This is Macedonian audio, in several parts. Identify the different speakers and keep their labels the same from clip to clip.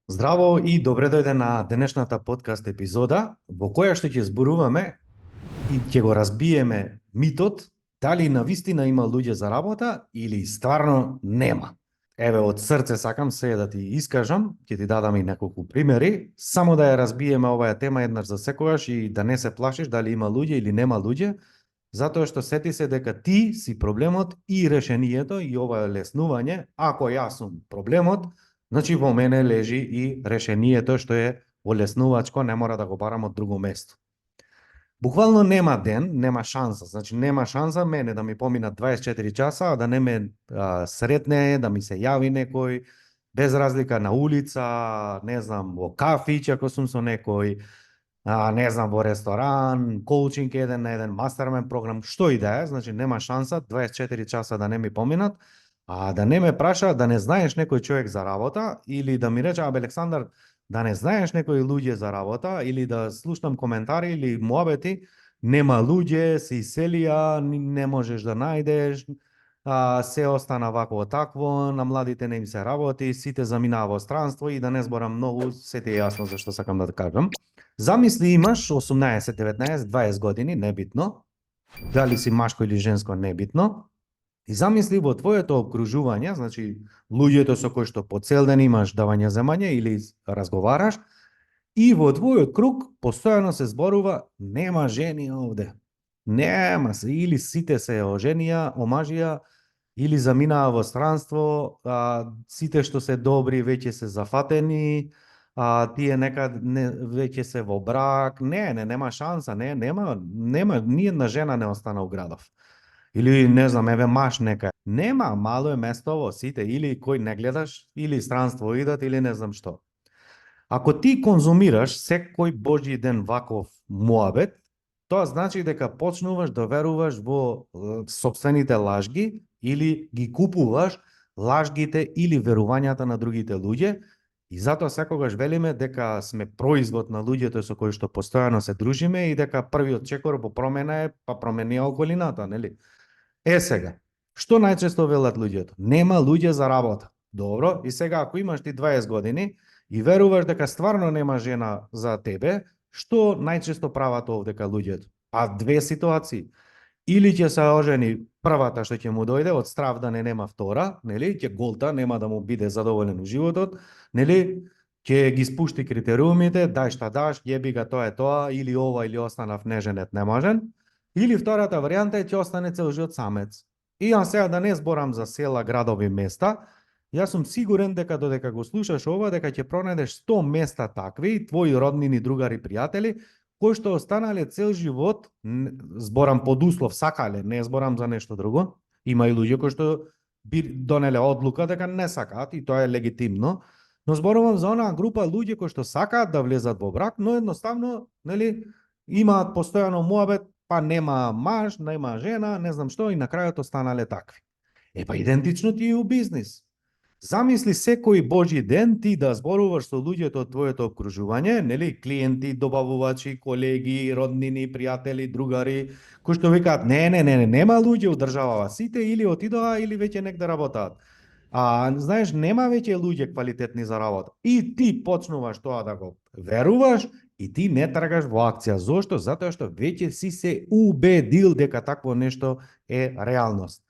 Speaker 1: Здраво и добре дојде на денешната подкаст епизода, во која што ќе зборуваме и ќе го разбиеме митот дали навистина има луѓе за работа или стварно нема. Еве, од срце сакам се да ти искажам, ќе ти дадам и неколку примери, само да ја разбиеме оваа тема еднаш за секогаш и да не се плашиш дали има луѓе или нема луѓе, затоа што сети се дека ти си проблемот и решението и ова леснување, ако јас сум проблемот, значи во мене лежи и решението што е олеснувачко, не мора да го барам од друго место. Буквално нема ден, нема шанса, значи нема шанса мене да ми поминат 24 часа, а да не ме сретне, да ми се јави некој, без разлика на улица, не знам, во кафич ако сум со некој, не знам, во ресторан, коучинг еден на еден, мастермен програм, што и да е, значи нема шанса 24 часа да не ми поминат, а да не ме праша да не знаеш некој човек за работа или да ми рече, абе Александар, да не знаеш некои луѓе за работа или да слушнам коментари или муабети, нема луѓе, се иселија, не можеш да најдеш, се остана вакво такво, на младите не им се работи, сите заминаа во странство и да не зборам многу, се ти е јасно зашто сакам да кажам. Замисли имаш 18, 19, 20 години, небитно, дали си машко или женско, небитно, и замисли во твоето окружување, значи луѓето со кои што по цел ден имаш давање-земање или разговараш, и во твојот круг постојано се зборува нема жени овде. Нема се, или сите се оженија, омажија, или заминаа во странство, сите што се добри веќе се зафатени, тие некад веќе се во брак, нема шанса, нема, ни една жена не остана у градов. Или не знам, еве маш нека. Нема, мало е место во сите, или кој не гледаш, или странство идат, или не знам што. Ако ти конзумираш секој божји ден ваков муабет, тоа значи дека почнуваш да веруваш во сопствените лажги или ги купуваш лажгите или верувањата на другите луѓе, и затоа секогаш велиме дека сме производ на луѓето со кои што постојано се дружиме и дека првиот чекор во промена е па променија околината, нели? Сега, што најчесто велат луѓето? Нема луѓе за работа. Добро, и сега ако имаш ти 20 години и веруваш дека стварно нема жена за тебе, што најчесто прават овдека луѓето? Две ситуации. Или ќе се ожени првата што ќе му дојде од страв да не нема втора, нели? Ќе голта, нема да му биде задоволен у животот, нели? Ќе ги спушти критериумите, дај шта даш, јеби ga тоа е тоа, или ова или останав неженет неможен. Или втората варијанта е ќе остане цел живот самец. И ја сега да не зборам за села, градови, места, јас сум сигурен дека додека го слушаш ова, дека ќе пронајдеш 100 места такви, твои роднини, другари, пријатели, кои што останале цел живот, зборам под услов, сакале, не зборам за нешто друго. Има и луѓе кои што би донеле одлука дека не сакаат и тоа е легитимно, но зборувам за онаа група луѓе кои што сакаат да влезат во брак, но едноставно, нели, имаат постојано муабет, па нема маж, нема жена, не знам што, и на крајот останале такви. Па идентично ти и у бизнис. Замисли секој божји ден ти да зборуваш со луѓето од твоето окружување, нели, клиенти, добавувачи, колеги, роднини, пријатели, другари, кои што викаат нема луѓе у државава, сите или отидоа или веќе негде работаат. Знаеш, нема веќе луѓе квалитетни за работа. И ти почнуваш тоа да го веруваш и ти не тргаш во акција. Зошто? Затоа што веќе си се убедил дека такво нешто е реалност.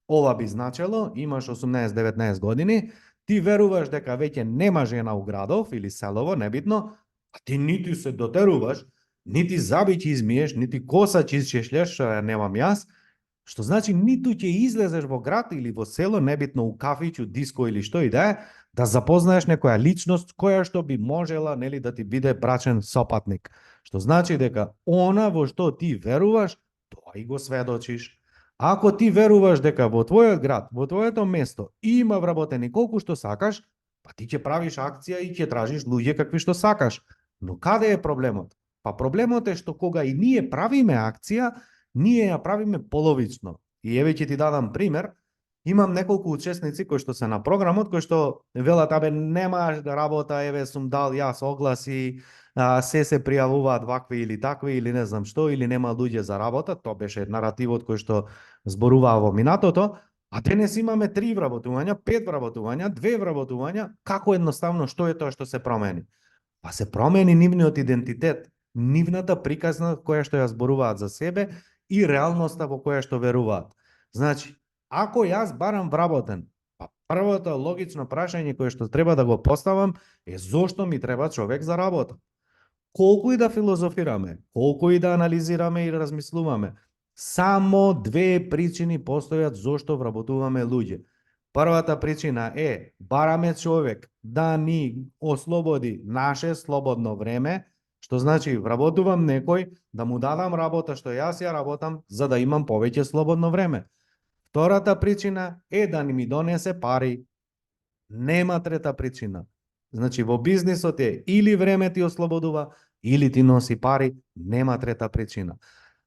Speaker 1: Ова би значело, имаш 18-19 години, ти веруваш дека веќе нема жена у градов или селово, небитно, а ти нити се дотеруваш, нити заби ќе измиеш, нити коса ќе изчешљаш, немам јас, што значи ниту ќе излезеш во град или во село, небитно у кафич, у диско или што и да е, да запознаеш некоја личност која што би можела, нели, да ти биде брачен сопатник. Што значи дека она во што ти веруваш, тоа и го сведочиш. Ако ти веруваш дека во твојот град, во твоето место има вработени колку што сакаш, па ти ќе правиш акција и ќе тражиш луѓе какви што сакаш. Но каде е проблемот? Па проблемот е што кога и ние правиме акција, ние ја правиме половично. И еве ќе ти дадам пример. Имам неколку учесници кои што се на програмот, кои што велат, абе нема работа, еве сум дал јас огласи, се пријавуваат вакви или такви, или не знам што, или нема луѓе за работа. Тоа беше наративот кој што зборуваа во минатото, А денес имаме 3 вработувања, 5 вработувања, 2 вработувања, како едноставно што е тоа што се промени? Па се промени нивниот идентитет, нивната приказна која што ја зборуваат за себе и реалноста во која што веруваат. Значи, ако јас барам вработен, па првото логично прашање кое што треба да го поставам е зошто ми треба човек за работа? Колку и да филозофираме, колку и да анализираме и размислуваме, само две причини постојат зошто вработуваме луѓе. Првата причина е бараме човек да ни ослободи наше слободно време, што значи вработувам некој да му дадам работа што јас ја работам за да имам повеќе слободно време. Втората причина е да ни ми донесе пари. Нема трета причина. Значи во бизнисот е или време ти ослободува, или ти носи пари, нема трета причина.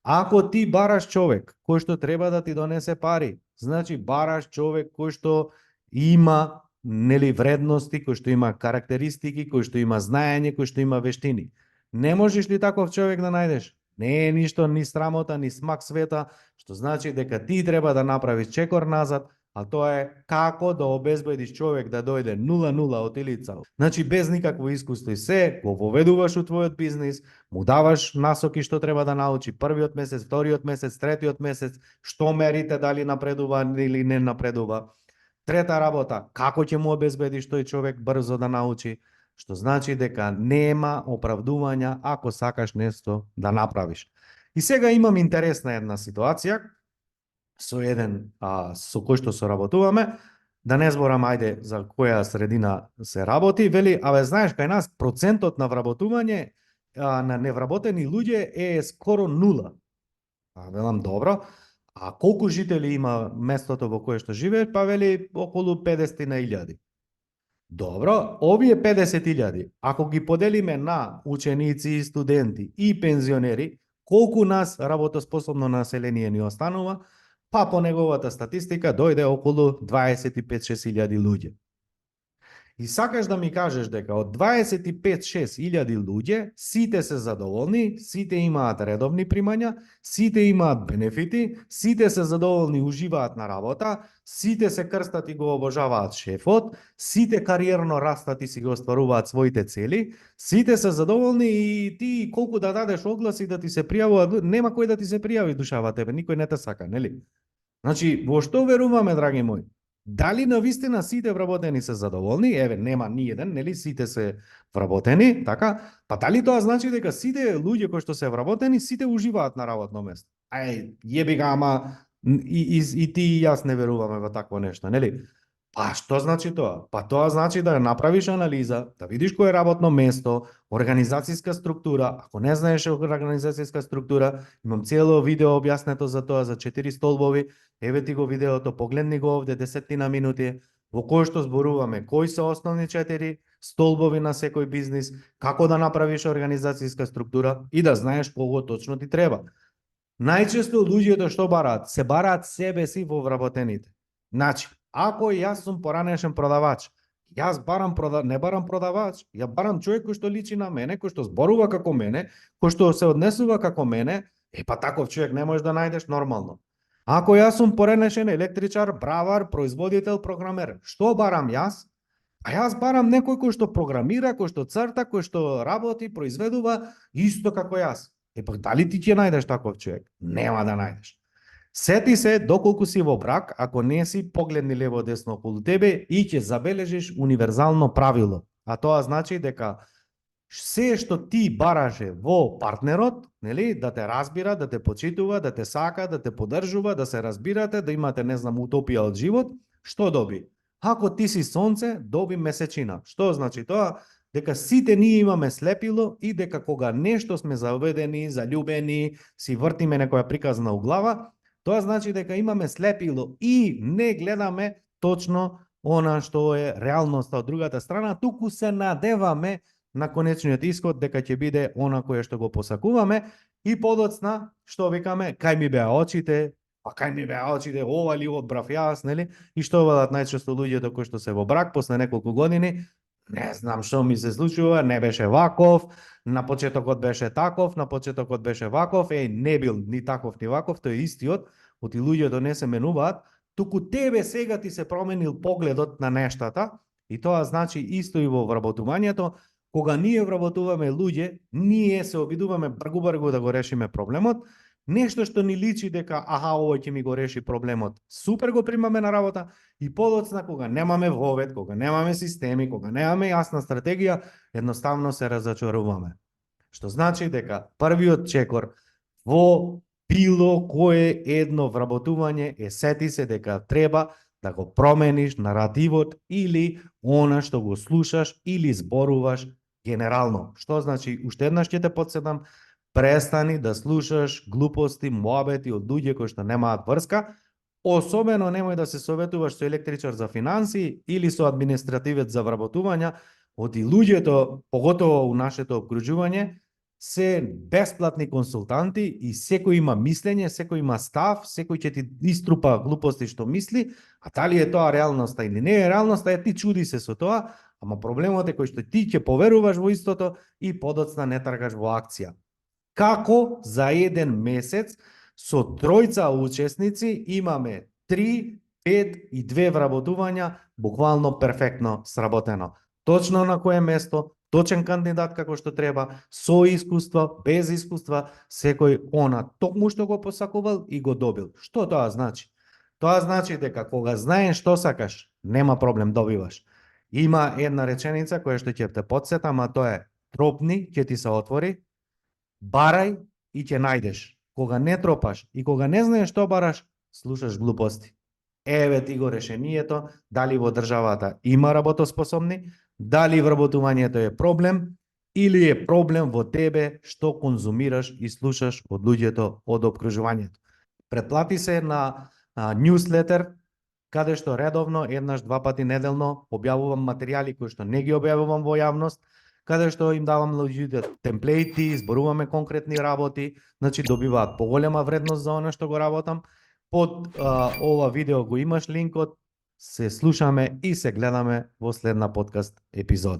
Speaker 1: Ако ти бараш човек кој што треба да ти донесе пари, значи бараш човек кој што има вредности, кој што има карактеристики, кој што има знаење, кој што има вештини. Не можеш ли таков човек да најдеш? Не е ништо ни срамота, ни смак света, што значи дека ти треба да направиш чекор назад, а тоа е како да обезбедиш човек да дојде 0-0 од илица. Значи без никакво искуство и се, го воведуваш у твојот бизнис, му даваш насоки што треба да научи првиот месец, вториот месец, третиот месец, што мерите дали напредува или не напредува. Трета работа, како ќе му обезбедиш тој човек брзо да научи, што значи дека нема оправдувања ако сакаш нешто да направиш. И сега имам интересна една ситуација со еден со кој што соработуваме, да не зборам ајде за која средина се работи, вели, абе знаеш кај нас процентот на вработување на невработени луѓе е скоро 0. Велам добро, а колку жители има местото во кое што живееш? Па вели околу 50.000. Добро, овие 50.000, ако ги поделиме на ученици, студенти и пензионери, колку нас работоспособно население ни останува? Па по неговата статистика дојде околу 25-6.000 луѓе. И сакаш да ми кажеш дека од 25-6.000 луѓе сите се задоволни, сите имаат редовни примања, сите имаат бенефити, сите се задоволни, уживаат на работа, сите се крстат и го обожаваат шефот, сите кариерно растат и си го остваруваат своите цели, сите се задоволни и ти колку да дадеш огласи да ти се пријавува, нема кој да ти се пријави душава тебе, никој не те сака, нели? Значи, во што веруваме, драги мои? Дали навистина сите вработени се задоволни? Еве, нема ни еден, нели, сите се вработени, така? Па дали тоа значи дека сите луѓе кои што се вработени, сите уживаат на работно место? Ај, јеби ga, ама и ти и јас не веруваме во такво нешто, нели? Па што значи тоа? Па тоа значи да направиш анализа, да видиш кој е работно место, организацијска структура. Ако не знаеш организацијска структура, имам цело видео објаснето за тоа, за 4 столбови. Еве ти го видеото, погледни го овде 10 минути, во кој што зборуваме кои се основни 4 столбови на секој бизнис, како да направиш организацијска структура и да знаеш кого точно ти треба. Најчесто луѓето што бараат? Се бараат себе си во вработените. Значи, ако јас сум поранешен продавач, јас не барам продавач, ја барам човек кој што личи на мене, кој што зборува како мене, кој што се однесува како мене, па таков човек не можеш да најдеш нормално. Ако јас сум поранешен електричар, бравар, производител, програмер, што барам јас? А јас барам некој кој што програмира, кој што црта, кој што работи, произведува исто како јас. Па дали ти ќе најдеш таков човек? Нема да најдеш. Сети се доколку си во брак, ако не си погледни лево десно околу тебе и ќе забележиш универзално правило. А тоа значи дека се што ти бараше во партнерот, нели, да те разбира, да те почитува, да те сака, да те поддржува, да се разбирате, да имате не знам утопија од живот, што доби? Ако ти си сонце, доби месечина. Што значи тоа? Дека сите ние имаме слепило и дека кога нешто сме заведени, заљубени, си вртиме некоја приказна у глава, тоа значи дека имаме слепило и не гледаме точно она што е реалноста од другата страна, туку се надеваме на конечниот исход дека ќе биде она кое што го посакуваме и подоцна што викаме кај ми беа очите, па кај ми беа очите, ова ли одбрав јас, нели? И што велат најчесто луѓето кои што се во брак после неколку години, не знам што ми се случува, не беше ваков, на почетокот беше таков, на почетокот беше ваков, не бил ни таков ни ваков, тој е истиот, оти луѓето не се менуваат, туку тебе сега ти се променил погледот на нештата и тоа значи исто и во вработувањето. Кога ние вработуваме луѓе, ние се обидуваме бргу да го решиме проблемот, нешто што ни личи дека аха, овој ќе ми го реши проблемот. Супер го примаме на работа и подоцна кога немаме вовет, кога немаме системи, кога немаме јасна стратегија, едноставно се разочаруваме. Што значи дека првиот чекор во било кое едно вработување е сети се дека треба да го промениш наративот или она што го слушаш или зборуваш генерално. Што значи, уште еднаш ќе те подсетам, престани да слушаш глупости, муабети од луѓе кои што немаат врска, особено немој да се советуваш со електричар за финанси или со административец за вработувања, оди луѓето, поготово у нашето обкружување, се бесплатни консултанти и секој има мислење, секој има став, секој ќе ти иструпа глупости што мисли, а дали е тоа реалноста или не е реалноста, ти чуди се со тоа, ама проблемот е кој што ти ќе поверуваш во истото и подоцна не тргаш во акција. Како за еден месец со тројца учесници имаме 3, 5 и 2 вработувања буквално перфектно сработено. Точно на кое место, точен кандидат како што треба, со искуство, без искуство, секој она токму што го посакувал и го добил. Што тоа значи? Тоа значи дека кога знаеш што сакаш, нема проблем, добиваш. Има една реченица која што ќе те подсетам, а тоа е: тропни, ќе ти се отвори, барај и ќе најдеш. Кога не тропаш и кога не знаеш што бараш, слушаш глупости. Еве ти го решението, дали во државата има работоспособни, дали вработувањето е проблем или е проблем во тебе што конзумираш и слушаш од луѓето од обкружувањето. Претплати се на newsletter, каде што редовно, еднаш, два пати неделно, објавувам материјали кои што не ги објавувам во јавност, каде што им давам луѓето темплејти, зборуваме конкретни работи, значи добиваат поголема вредност за она што го работам. Под ова видео го имаш линкот, се слушаме и се гледаме во следна подкаст епизода.